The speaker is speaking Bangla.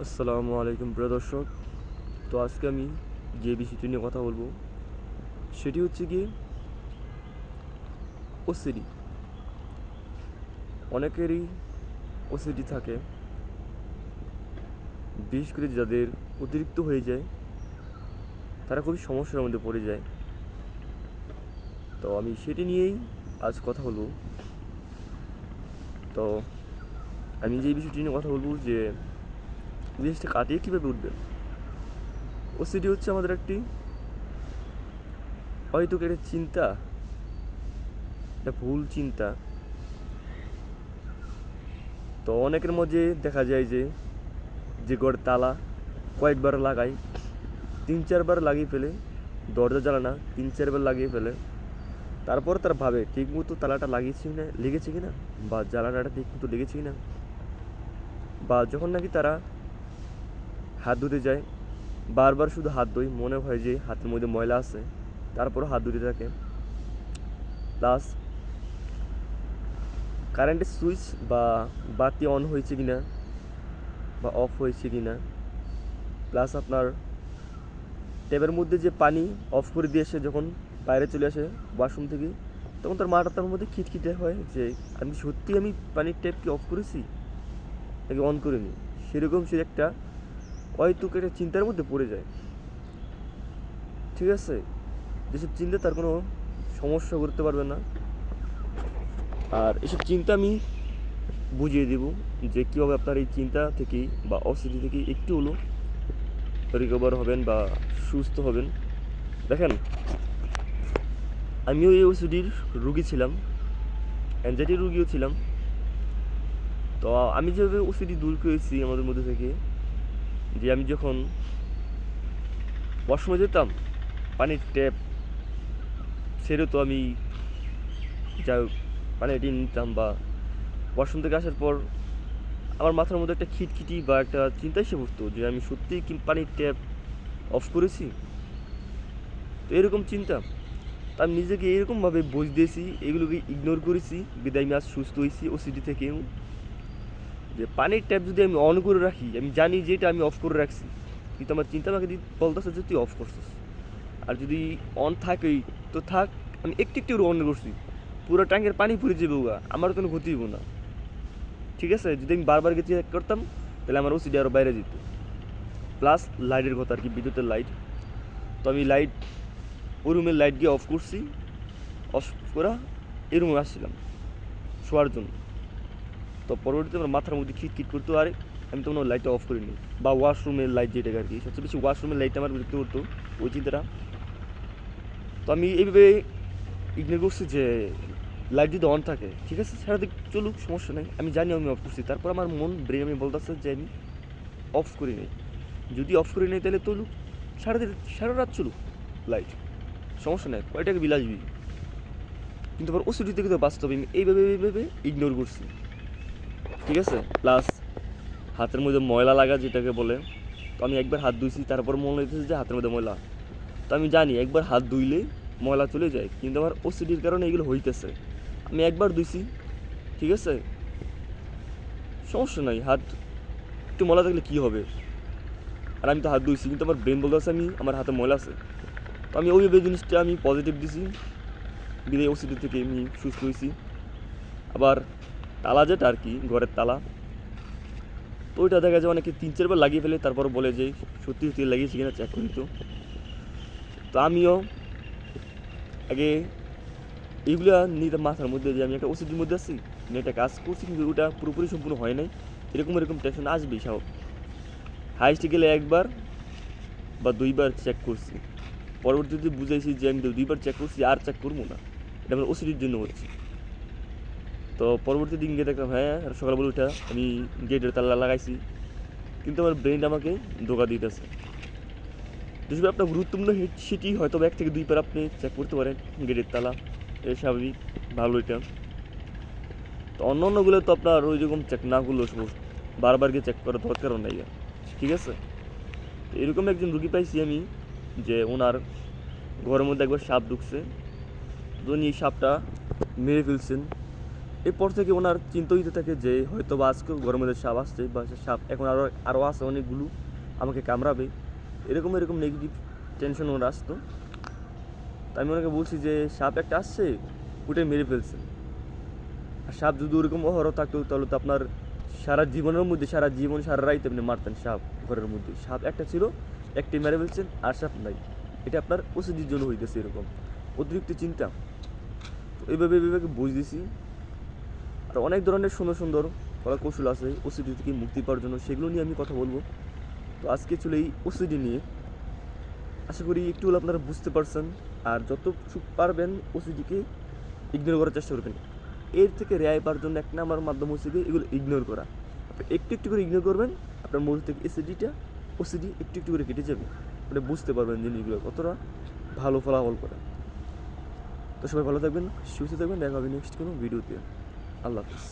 আসসালামু আলাইকুম প্রিয় দর্শক। তো আজকে আমি যে বিষয়টি নিয়ে কথা বলবো সেটি হচ্ছে গিয়ে ওসিডি। অনেকেরই ওসিডি থাকে, বিশেষ করে যাদের অতিরিক্ত হয়ে যায় তারা খুবই সমস্যার মধ্যে পড়ে যায়। তো আমি সেটি নিয়েই আজ কথা বলবো। তো আমি যে বিষয়টি নিয়ে কথা বলবো যে জিনিসটা কাটিয়ে কীভাবে উঠবে। ওসিডি হচ্ছে আমাদের একটি হয়তো একটা চিন্তা, একটা ভুল চিন্তা। তো অনেকের মধ্যে দেখা যায় যে ঘরের তালা কয়েকবার লাগাই, 3-4 বার লাগিয়ে ফেলে, দরজা জানালা 3-4 বার লাগিয়ে ফেলে, তারপর তারা ভাবে ঠিক মতো তালাটা লাগিয়েছি না, লেগেছে কিনা, বা জানালাটা ঠিক মতো লেগেছে কিনা। বা যখন নাকি তারা হাত ধুতে যায়, বারবার শুধু হাত ধোয়, মনে হয় যে হাতের মধ্যে ময়লা আছে, তারপরও হাত ধুতে থাকে। প্লাস কারেন্টের সুইচ বা বাতি অন হয়েছে কিনা বা অফ হয়েছে কিনা, প্লাস আপনার ট্যাপের মধ্যে যে পানি অফ করে দিয়ে এসে যখন বাইরে চলে আসে ওয়াশরুম থেকে, তখন তার মাটা তার মধ্যে খিটখিটে হয় যে আমি পানির ট্যাপ কি অফ করেছি নাকি অন করিনি। সেরকম সে একটা অহেতুক একটা চিন্তার মধ্যে পড়ে যায়। ঠিক আছে, যেসব চিন্তা তার কোনো সমস্যা করতে পারবে না। আর এসব চিন্তা আমি বুঝিয়ে দেব যে কীভাবে আপনার এই চিন্তা থেকেই বা অস্থিতি থেকেই একটু হলো রিকভার হবেন বা সুস্থ হবেন। দেখেন, আমিও এই ওসিডির রুগী ছিলাম, অ্যাংজাইটি রুগীও ছিলাম। তো আমি যেভাবে ওসিডি দূর করেছি আমাদের মধ্যে থেকে, যে আমি যখন ওয়াশরুমে যেতাম, পানির ট্যাপ ছেড়ে তো আমি যা পানি এটি নিতাম, বা ওয়াশরুম থেকে আসার পর আমার মাথার মধ্যে একটা খিটখিটি বা একটা চিন্তা এসে পড়তো যে আমি সত্যিই কি পানির ট্যাপ অফ করেছি। তো এরকম চিন্তা, তা আমি নিজেকে এরকমভাবে বোঝ দিয়েছি, এগুলোকে ইগনোর করেছি, বিদায় আমি আজ সুস্থ হয়েছি ওসিডি থেকেও। যে পানির ট্যাপ যদি আমি অন করে রাখি, আমি জানি যে এটা আমি অফ করে রাখছি, কিন্তু আমার চিন্তা আমাকে বলতেছে যে তুই অফ করছিস। আর যদি অন থাকেই তো থাক, আমি একটু একটু অন করছি, পুরো ট্যাঙ্কের পানি পুড়ে যাবে, আমার কোনো ক্ষতি হবো না। ঠিক আছে, যদি আমি বারবার গিয়ে চেক করতাম তাহলে আমার ওসিডি আরও বাইরে যেত। প্লাস লাইটের কথা আর কি, বিদ্যুতের লাইট। তো আমি লাইট, ওই রুমের লাইট দিয়ে অফ করছি, অফ করা এই রুমে আসছিলাম শোয়ার জন্য। তো পরবর্তীতে আমার মাথার মধ্যে খিটখিট করতো, আর আমি তখন লাইটটা অফ করিনি। বা ওয়াশরুমের লাইট যেটাকে আর কি, সবচেয়ে বেশি ওয়াশরুমের লাইটটা আমার বিরক্ত করতো ওই চিন্তাটা। তো আমি এইভাবে ইগনোর করছি যে লাইট যদি অন থাকে ঠিক আছে, সারাদিন চলুক, সমস্যা নেই, আমি জানি আমি অফ করছি। তারপর আমার ব্রেন আমি বলতেছে যে আমি অফ করি নাই, যদি অফ করি নাই তাহলে চলুক, সারা রাত চলুক লাইট, সমস্যা নেই, কয়টাকে বিল আসবি। কিন্তু আবার ওসিডি থেকে তো বাস্তবে আমি এইভাবে ইগনোর করছি। ঠিক আছে, প্লাস হাতের মধ্যে ময়লা লাগা যেটাকে বলে। তো আমি একবার হাত ধুইছি, তারপর মনে হইতেছে যে হাতের মধ্যে ময়লা। তো আমি জানি একবার হাত ধুইলে ময়লা চলে যায়, কিন্তু আমার ওসিডির কারণে এগুলো হইতেছে। আমি একবার ধুইছি, ঠিক আছে, সমস্যা নাই, হাত একটু ময়লা থাকলে কী হবে। আর আমি তো হাত ধুইছি, কিন্তু আমার ব্রেন বলতে আছে আমার হাতে ময়লা আছে। তো আমি ওইভাবে জিনিসটা আমি পজিটিভ দিছি, বিদায় ওসিডি থেকে আমি সুস্থ হয়েছি। আবার তালা যেটা আর কি, ঘরের তালা, তো ওইটা দেখা যায় অনেকে 3-4 বার লাগিয়ে ফেলে, তারপর বলে যে সত্যি সত্যি লাগিয়েছি কিনা চেক করি। তো আমিও আগে এইগুলো নিয়ে মাথার মধ্যে যে আমি একটা ওষুধের মধ্যে আছি, আমি একটা কাজ করছি কিন্তু ওটা পুরোপুরি সম্পূর্ণ হয় নাই, এরকম টেনশন আসবেই সব। হাইস্ট গেলে 1 বার বা 2 বার চেক করছি, পরবর্তীতে বুঝাইছি যে আমি 2 বার চেক করছি, আর চেক করবো না, এটা আমার ওষুধের জন্য হচ্ছে। তো পরবর্তী দিন গিয়ে দেখলাম হ্যাঁ, সকালবেলা উঠা আমি গেটের তালা লাগাইছি, কিন্তু আমার ব্রেন আমাকে ধোকা দিতেছে। যেসব আপনার গুরুত্বপূর্ণ সেটি হয়তো 1 থেকে 2 বার আপনি চেক করতে পারেন গেটের তালা, এর স্বাভাবিক, ভালো এটা। তো অন্যান্যগুলো তো আপনার ওই রকম চেক না করলেও বারবার গিয়ে চেক করার দরকারও নাই। ঠিক আছে, তো এরকম একজন রুগী পাইছি আমি, যে ওনার ঘরের মধ্যে একবার সাপ ঢুকছে, তো উনি সাপটা মেরে ফেলছেন। এরপর থেকে ওনার চিন্তা হইতে থাকে যে হয়তো বা আজকেও ঘরের মধ্যে সাপ আসছে বা সে সাপ এখন আরও আছে অনেকগুলো আমাকে কামড়াবে, এরকম এরকম নেগেটিভ টেনশন ওনার আসতো। তা আমি ওনাকে বলছি যে সাপ একটা আসছে, ওটাই মেরে ফেলছে। আর সাপ যদি ওরকম অহরহ থাকতো তাহলে তো আপনার সারা জীবনের মধ্যে সারা জীবন সারা রাইতে আপনি মারতেন সাপ ঘরের মধ্যে। সাপ একটা ছিল, একটি মেরে ফেলছেন, আর সাপ নাই। এটা আপনার ওসিডির জন্য হইতেছে এরকম অতিরিক্ত চিন্তা। তো এইভাবে এইভাবে বুঝতেছি। আর অনেক ধরনের সুন্দর সুন্দর কলা কৌশল আছে ওসিডি থেকে মুক্তি পাওয়ার জন্য, সেগুলো নিয়ে আমি কথা বলবো। তো আজকে চলে এই ওসিডি নিয়ে, আশা করি একটু হলে আপনারা বুঝতে পারছেন। আর যতটুকু পারবেন ওসিডিকে ইগনোর করার চেষ্টা করবেন। এর থেকে রেহাই পাওয়ার জন্য 1 নাম্বার মাধ্যম হচ্ছে গিয়ে এগুলো ইগনোর করা। আপনি একটু একটু করে ইগনোর করবেন, আপনার মধ্যে থেকে ওসিডি একটু একটু করে কেটে যাবে। আপনি বুঝতে পারবেন জিনিসগুলো কতটা ভালো ফলাফল করে। তো সবাই ভালো থাকবেন, সুস্থ থাকবেন, দেখা হবে নেক্সট কোনো ভিডিওতে। আল্লাহ হাফিজ।